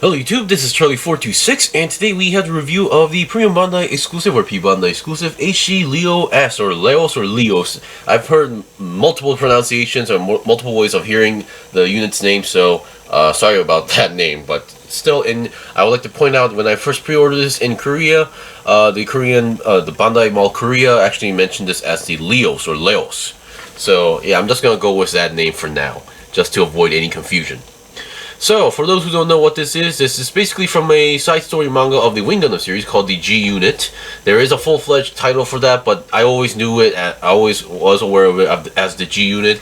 Hello YouTube, this is Charlie426, and today we have the review of the Premium Bandai Exclusive or P-Bandai Exclusive HG Leo-S or Leo-S or Leo-S. I've heard multiple pronunciations or multiple ways of hearing the unit's name, so sorry about that name, but still, I would like to point out when I first pre-ordered this in Korea, the Bandai Mall Korea actually mentioned this as the Leos or Leos. So yeah, I'm just gonna go with that name for now, just to avoid any confusion. So, for those who don't know what this is basically from a side story manga of the Wing Gundam series called the G Unit. There is a full-fledged title for that, but I always knew it, I always was aware of it as the G Unit.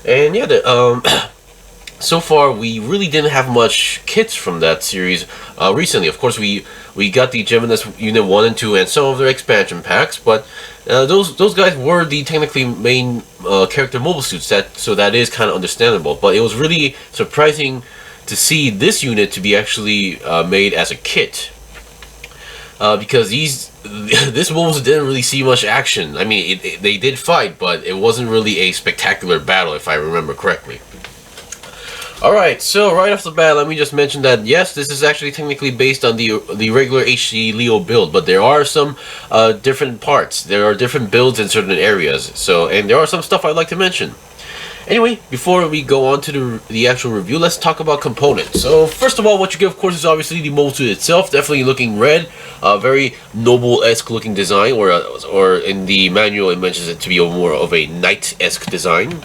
And yeah, so far we really didn't have much kits from that series recently. Of course, we got the Geminis Unit 1 and 2 and some of their expansion packs, but those guys were the technically main character mobile suits, so that is kind of understandable. But it was really surprising to see this unit to be actually made as a kit, because this mobiles didn't really see much action. I mean, they did fight, but it wasn't really a spectacular battle, if I remember correctly. Alright, so right off the bat, let me just mention that yes, this is actually technically based on the regular HG Leo build, but there are some different parts. There are different builds in certain areas, and there are some stuff I'd like to mention. Anyway, before we go on to the actual review, let's talk about components. So, first of all, what you get, of course, is obviously the mobile suit itself. Definitely looking red, very noble-esque looking design, or in the manual it mentions it to be more of a knight-esque design.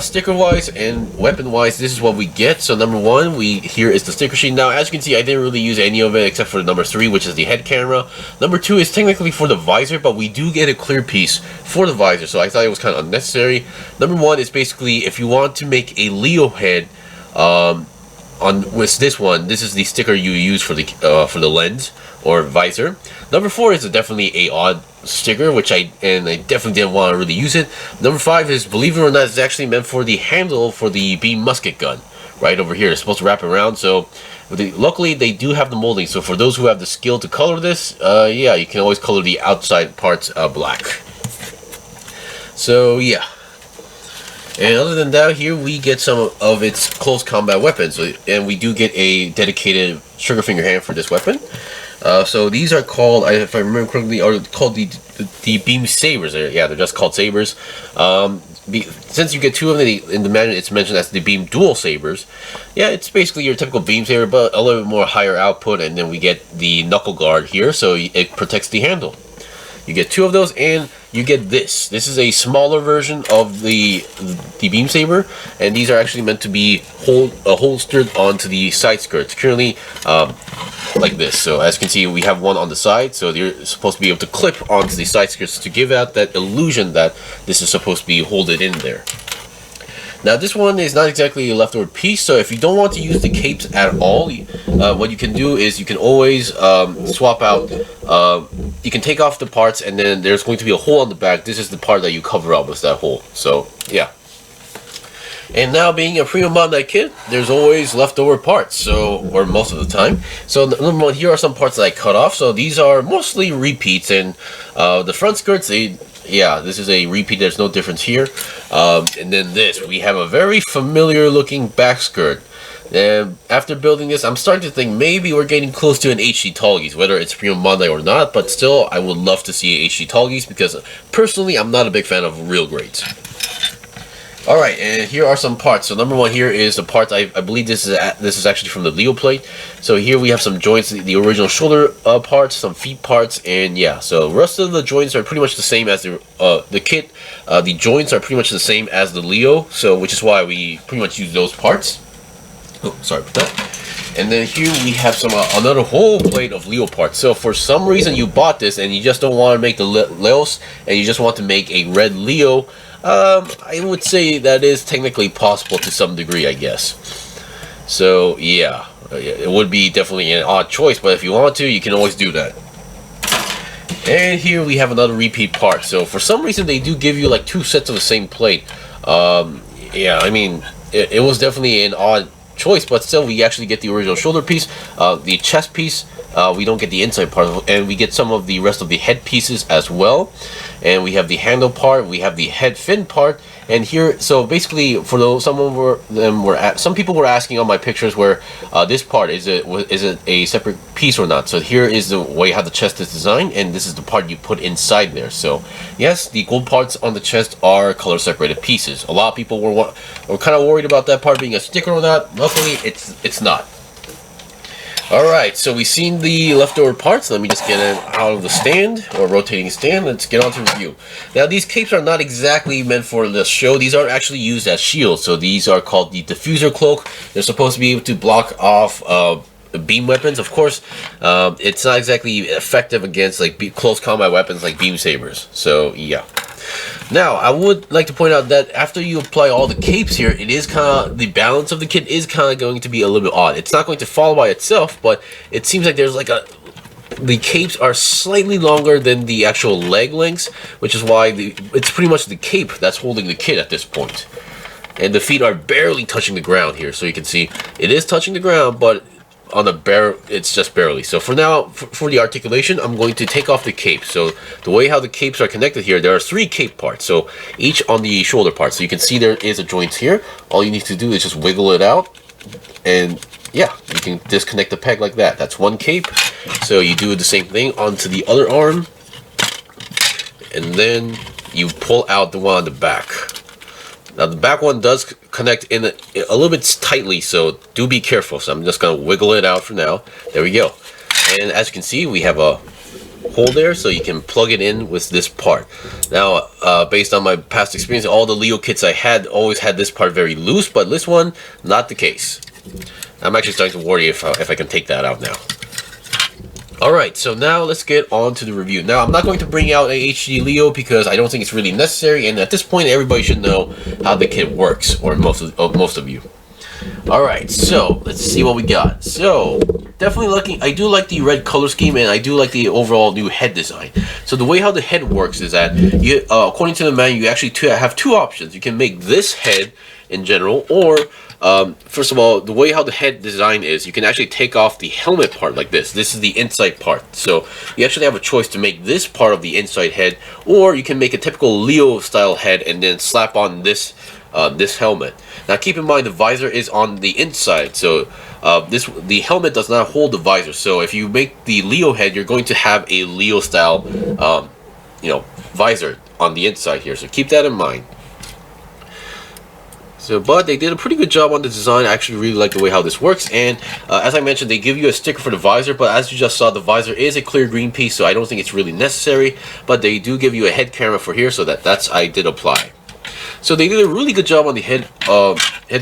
Sticker-wise and weapon-wise, this is what we get. So number one, here is the sticker sheet. Now, as you can see, I didn't really use any of it except for number 3, which is the head camera. Number 2 is technically for the visor, but we do get a clear piece for the visor, so I thought it was kind of unnecessary. Number 1 is basically if you want to make a Leo head with this one, this is the sticker you use for the lens or visor. Number 4 is definitely a odd sticker, which I definitely didn't want to really use it. Number 5 is, believe it or not, it's actually meant for the handle for the beam musket gun. Right over here, it's supposed to wrap around. So luckily they do have the molding. So for those who have the skill to color this, yeah, you can always color the outside parts black. So yeah. And other than that, here we get some of its close combat weapons, and we do get a dedicated trigger finger hand for this weapon. So these are called, if I remember correctly, are called the beam sabers. Yeah, they're just called sabers. Since you get 2 of them in the manual, it's mentioned as the beam dual sabers. Yeah, it's basically your typical beam saber, but a little bit more higher output. And then we get the knuckle guard here, so it protects the handle. You get 2 of those, and you get this. This is a smaller version of the beam saber, and these are actually meant to be holstered onto the side skirts. Currently, like this. So as you can see, we have one on the side, so you're supposed to be able to clip onto the side skirts to give out that illusion that this is supposed to be holded in there. Now this one is not exactly a leftover piece, so if you don't want to use the capes at all, what you can do is you can always swap out, you can take off the parts, and then there's going to be a hole on the back. This is the part that you cover up with that hole. So yeah. And now, being a Premium Bandai kit, there's always leftover parts, or most of the time. So number 1, here are some parts that I cut off. So these are mostly repeats, and the front skirts, yeah, this is a repeat. There's no difference here. And then we have a very familiar looking back skirt. And after building this, I'm starting to think maybe we're getting close to an HG tallgeese, whether it's Premium Bandai or not. But still, I would love to see a HG tallgeese, because personally, I'm not a big fan of real grades. Alright, and here are some parts. So number 1 here is the parts. I believe this is actually from the Leo plate. So here we have some joints, the original shoulder parts, some feet parts, and yeah. So the rest of the joints are pretty much the same as the kit. The joints are pretty much the same as the Leo, so which is why we pretty much use those parts. Oh, sorry about that. And then here we have some another whole plate of Leo parts. So for some reason you bought this and you just don't want to make the Leos, and you just want to make a red Leo, I would say that is technically possible to some degree, I guess. So yeah, it would be definitely an odd choice, but if you want to, you can always do that. And here we have another repeat part. So for some reason they do give you like 2 sets of the same plate. Yeah, I mean, it was definitely an odd choice, but still we actually get the original shoulder piece, the chest piece. We don't get the inside part, and we get some of the rest of the head pieces as well. and we have the handle part, we have the head fin part, and here, so basically, for those, some people were asking on my pictures where this part is it a separate piece or not. So here is the way how the chest is designed, and this is the part you put inside there. So yes, the gold parts on the chest are color separated pieces. A lot of people were kind of worried about that part being a sticker or not. Luckily, it's not. Alright, so we've seen the leftover parts. Let me just get it out of the stand, or rotating stand. Let's get on to review. Now, these capes are not exactly meant for the show. These are actually used as shields. So these are called the diffuser cloak. They're supposed to be able to block off beam weapons. Of course, it's not exactly effective against like close combat weapons like beam sabers. So yeah. Now, I would like to point out that after you apply all the capes here, it is kind of, the balance of the kit is kind of going to be a little bit odd. It's not going to fall by itself, but it seems like there's like the capes are slightly longer than the actual leg lengths, which is why it's pretty much the cape that's holding the kit at this point. And the feet are barely touching the ground here, so you can see it is touching the ground, but on the it's just barely. So for now, for the articulation, I'm going to take off the cape. So the way how the capes are connected here, there are 3 cape parts, so each on the shoulder part. So you can see there is a joint here. All you need to do is just wiggle it out, and yeah, you can disconnect the peg like that. That's 1 cape. So you do the same thing onto the other arm, and then you pull out the one on the back. Now the back one does connect in a little bit tightly, so do be careful. So I'm just going to wiggle it out for now. There we go. And as you can see, we have a hole there, so you can plug it in with this part. Now, based on my past experience, all the Leo kits I had always had this part very loose, but this one, not the case. I'm actually starting to worry if I can take that out now. Alright, so now let's get on to the review. Now, I'm not going to bring out a HG Leo because I don't think it's really necessary, and at this point, everybody should know how the kit works, or most of you. Alright, so let's see what we got. So, definitely I do like the red color scheme, and I do like the overall new head design. So the way how the head works is that, you, according to the manual, you actually have 2 options. You can make this head in general, or first of all, the way how the head design is, you can actually take off the helmet part like this. This is the inside part. So you actually have a choice to make this part of the inside head, or you can make a typical Leo style head and then slap on this this helmet. Now keep in mind the visor is on the inside, so the helmet does not hold the visor. So if you make the Leo head, you're going to have a Leo style visor on the inside here. So keep that in mind. So, but they did a pretty good job on the design. I actually really like the way how this works. And as I mentioned, they give you a sticker for the visor, but as you just saw, the visor is a clear green piece, so I don't think it's really necessary. But they do give you a head camera for here, so that's I did apply. So they did a really good job on the head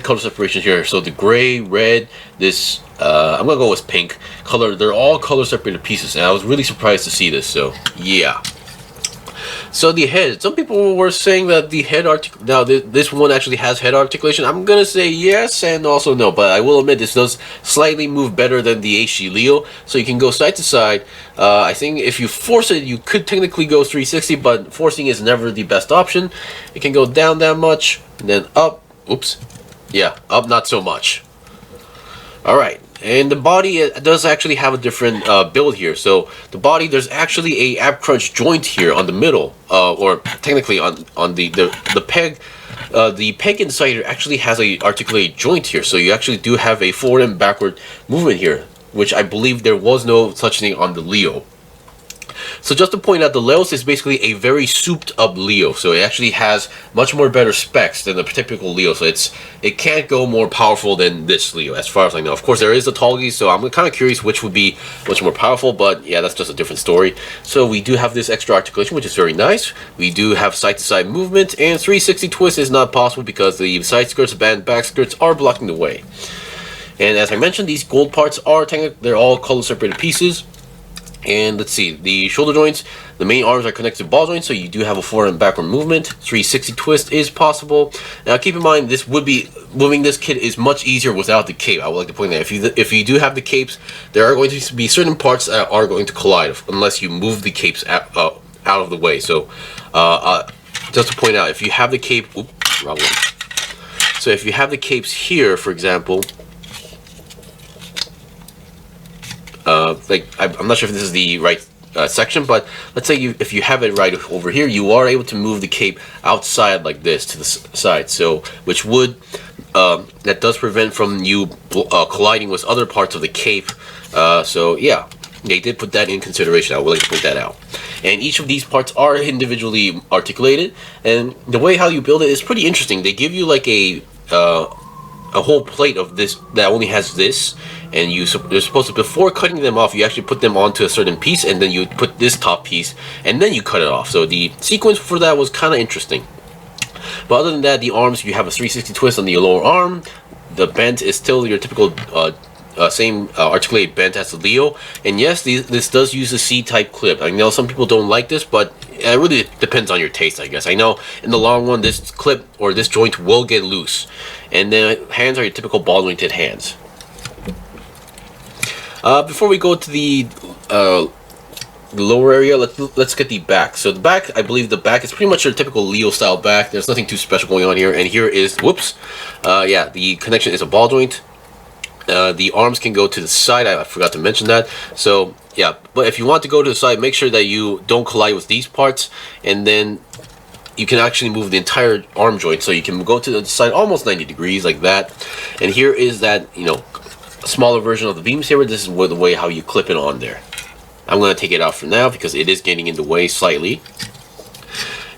color separation here. So the gray, red, this I'm gonna go with pink color. They're all color separated pieces, and I was really surprised to see this. So yeah. So the head, some people were saying that the head now this one actually has head articulation. I'm gonna say yes and also no, but I will admit this does slightly move better than the HG Leo, so you can go side to side. I think if you force it, you could technically go 360, but forcing is never the best option. It can go down that much, and then up. Oops, yeah, up not so much. All right. And the body does actually have a different build here. So the body, there's actually a ab crunch joint here on the middle, or technically on the peg. The peg inside here actually has a articulated joint here. So you actually do have a forward and backward movement here, which I believe there was no such thing on the Leo. So just to point out, the Leo-S is basically a very souped up Leo, so it actually has much more better specs than the typical Leo, so it can't go more powerful than this Leo, as far as I know. Of course, there is the tallgeese, so I'm kind of curious which would be much more powerful, but yeah, that's just a different story. So we do have this extra articulation, which is very nice. We do have side-to-side movement, and 360 twist is not possible because the side skirts and back skirts are blocking the way. And as I mentioned, these gold parts are they're all color separated pieces. And let's see, the shoulder joints, the main arms are connected to ball joints, so you do have a forward and backward movement. 360 twist is possible. Now keep in mind, moving this kit is much easier without the cape. I would like to point that if you do have the capes, there are going to be certain parts that are going to collide unless you move the capes out of the way. So just to point out, if you have the cape, oops, wrong one. So if you have the capes here, for example, like I'm not sure if this is the right section, but let's say if you have it right over here, you are able to move the cape outside like this to the side, so which would that does prevent from you colliding with other parts of the cape. So yeah, they did put that in consideration. I would like to point that out. And each of these parts are individually articulated, and the way how you build it is pretty interesting. They give you like a whole plate of this that only has this, and you're supposed to, before cutting them off, you actually put them onto a certain piece, and then you put this top piece, and then you cut it off. So the sequence for that was kind of interesting. But other than that, the arms, you have a 360 twist on the lower arm. The bend is still your typical same articulated bend as the Leo. And yes, this does use a C-type clip. I know some people don't like this, but it really depends on your taste, I guess. I know in the long run, this clip or this joint will get loose. And then hands are your typical ball jointed hands. Before we go to the lower area, let's get the back. So the back, I believe the back is pretty much your typical Leo style back. There's nothing too special going on here. And here is, whoops, yeah, the connection is a ball joint. The arms can go to the side. I forgot to mention that. So yeah, but if you want to go to the side, make sure that you don't collide with these parts, and then you can actually move the entire arm joint, so you can go to the side almost 90 degrees like that. And here is that, you know, smaller version of the beam saber. This is the way how you clip it on there. I'm going to take it out for now because it is getting in the way slightly.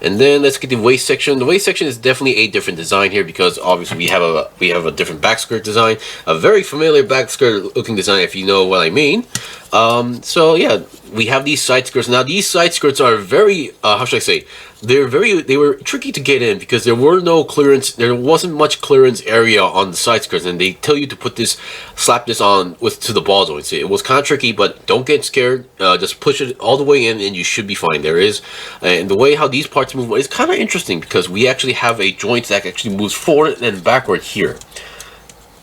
And then let's get the waist section. The waist section is definitely a different design here because obviously we have a different back skirt design, a very familiar back skirt looking design if you know what I mean. So yeah, we have these side skirts. Now these side skirts are very how should I say? They were tricky to get in because there were no clearance. There wasn't much clearance area on the side skirts, and they tell you to put this, slap this on to the ball joints. It was kind of tricky, but don't get scared. Just push it all the way in, and you should be fine. There is, and the way how these parts move is kind of interesting because we actually have a joint that actually moves forward and backward here.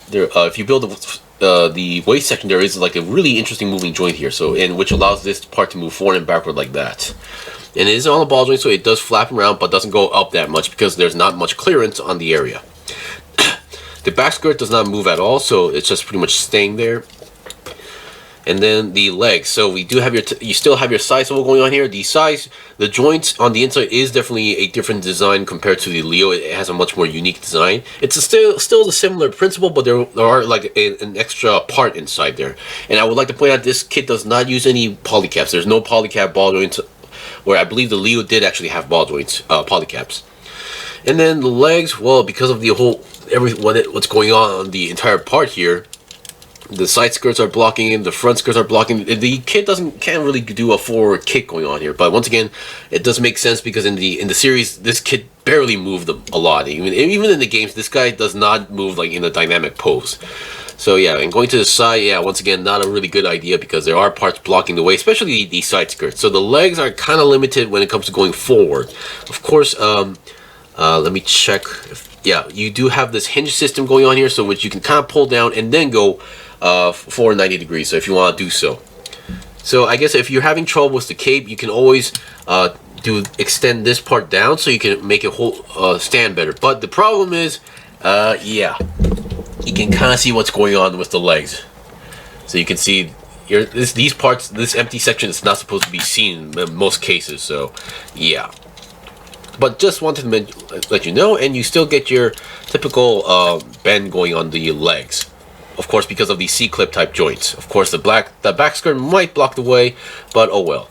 There, if you build the waist section, there is like a really interesting moving joint here, so which allows this part to move forward and backward like that. And it is on a ball joint, so it does flap around, but doesn't go up that much because there's not much clearance on the area. The back skirt does not move at all, so it's just pretty much staying there. And then the legs. So we do have you still have your side swivel going on here. The joints on the inside is definitely a different design compared to the Leo. It has a much more unique design. It's still a similar principle, but there are like an extra part inside there. And I would like to point out this kit does not use any polycaps. There's no polycap ball joints, where I believe the Leo did actually have ball joints, polycaps. And then the legs, well, because of the whole what's going on the entire part here, the side skirts are blocking in, the front skirts are blocking. The kit can't really do a forward kick going on here, but once again, it does make sense because in the series, this kit barely moved a lot. Even in the games, this guy does not move like in a dynamic pose. So yeah, and going to the side, yeah, once again, not a really good idea because there are parts blocking the way, especially the side skirts. So the legs are kind of limited when it comes to going forward. Of course, let me check. Yeah, you do have this hinge system going on here, so which you can kind of pull down and then go forward 90 degrees. So if you want to do so. So I guess if you're having trouble with the cape, you can always extend this part down so you can make it stand better. But the problem is, yeah, you can kind of see what's going on with the legs. So you can see here, these parts, this empty section is not supposed to be seen in most cases. So yeah, but just wanted to let you know, and you still get your typical bend going on the legs. Of course, because of the C-clip type joints. Of course, the back skirt might block the way, but oh well.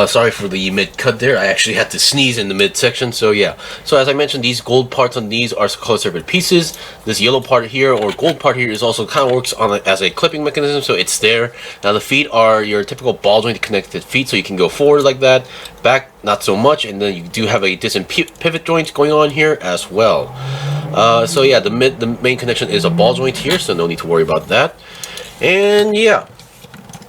Sorry for the mid-cut there. I actually had to sneeze in the mid-section, so yeah. So as I mentioned, these gold parts on these are color-separated pieces. This yellow part here, or gold part here, is also kind of works as a clipping mechanism, so it's there. Now the feet are your typical ball joint connected feet, so you can go forward like that. Back, not so much, and then you do have a distant pivot joint going on here as well. So yeah, the main connection is a ball joint here, so no need to worry about that. And yeah.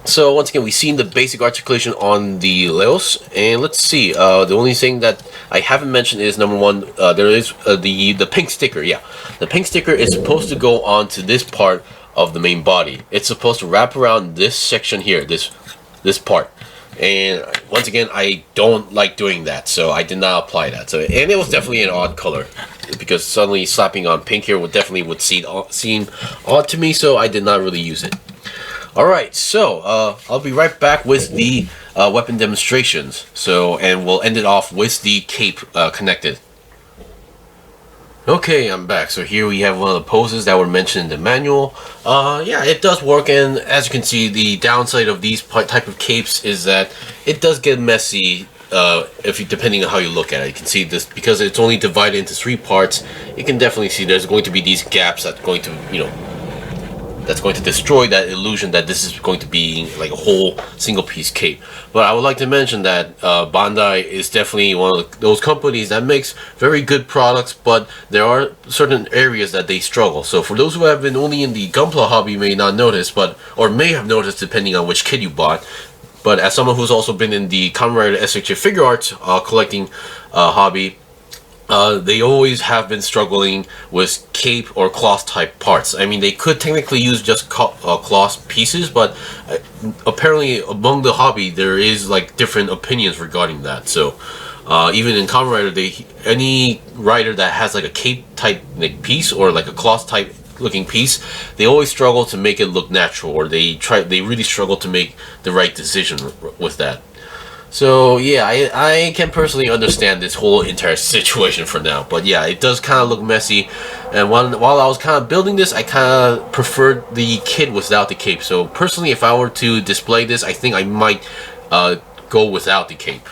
So once again, we've seen the basic articulation on the Leo-S, and let's see. The only thing that I haven't mentioned is number one, there is the pink sticker. Yeah, the pink sticker is supposed to go onto this part of the main body. It's supposed to wrap around this section here, this part. And once again, I don't like doing that, so I did not apply that. So, and it was definitely an odd color because suddenly slapping on pink here would seem odd to me, so I did not really use it. Alright, so I'll be right back with the weapon demonstrations. So, and we'll end it off with the cape connected. Okay, I'm back. So here we have one of the poses that were mentioned in the manual. Yeah, it does work, and as you can see, the downside of these type of capes is that it does get messy depending on how you look at it. You can see this, because it's only divided into 3 parts, you can definitely see there's going to be these gaps that's going to, that's going to destroy that illusion that this is going to be like a whole single piece cape. But I would like to mention that Bandai is definitely one of those companies that makes very good products, but there are certain areas that they struggle. So for those who have been only in the Gunpla hobby, you may not notice, or may have noticed depending on which kit you bought. But as someone who's also been in the Kamen Rider SHG figure arts collecting hobby, they always have been struggling with cape or cloth type parts. I mean, they could technically use just cloth pieces, but apparently among the hobby there is like different opinions regarding that. So even in Kamen Rider, any rider that has like a cape type piece or like a cloth type looking piece, they always struggle to make it look natural, or they really struggle to make the right decision with that. So yeah, I can personally understand this whole entire situation for now, but yeah, it does kind of look messy. And while I was kind of building this, I kind of preferred the kit without the cape. So personally, if I were to display this, I think I might go without the cape.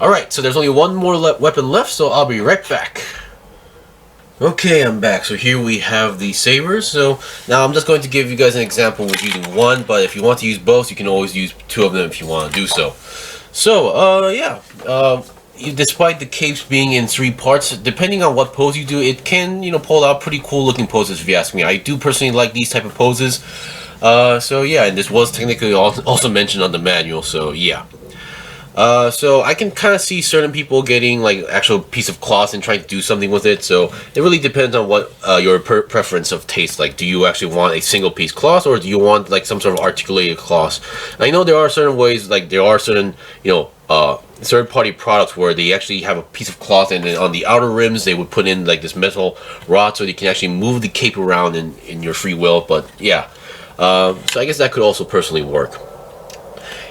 Alright, so there's only one more weapon left, so I'll be right back. Okay, I'm back. So here we have the sabers. So now I'm just going to give you guys an example with using one, but if you want to use both, you can always use 2 of them if you want to do so. So, yeah, despite the capes being in 3 parts, depending on what pose you do, it can, pull out pretty cool looking poses if you ask me. I do personally like these type of poses. So yeah, and this was technically also mentioned on the manual, so yeah. So I can kind of see certain people getting like actual piece of cloth and trying to do something with it. So it really depends on what your preference of taste. Like, do you actually want a single piece cloth, or do you want like some sort of articulated cloth? I know there are certain ways, like there are certain third-party products where they actually have a piece of cloth, and then on the outer rims they would put in like this metal rod so you can actually move the cape around in your free will. But yeah, so I guess that could also personally work.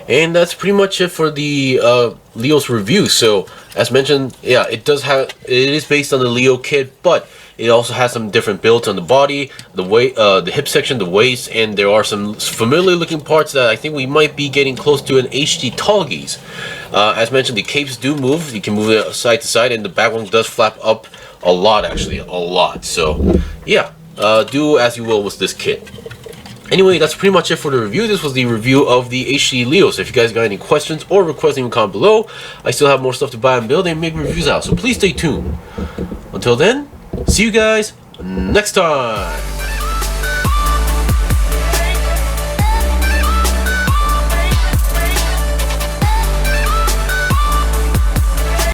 And that's pretty much it for the Leo's review. So as mentioned, yeah, it is based on the Leo kit, but it also has some different builds on the body, the hip section, the waist, and there are some familiar looking parts that I think we might be getting close to an HG tallgeese. As mentioned, the capes do move. You can move it side to side, and the back one does flap up a lot, actually, a lot. So yeah, do as you will with this kit. Anyway, that's pretty much it for the review. This was the review of the HG Leo. So if you guys got any questions or requests, leave a comment below. I still have more stuff to buy and build and make reviews out, so please stay tuned. Until then, see you guys next time.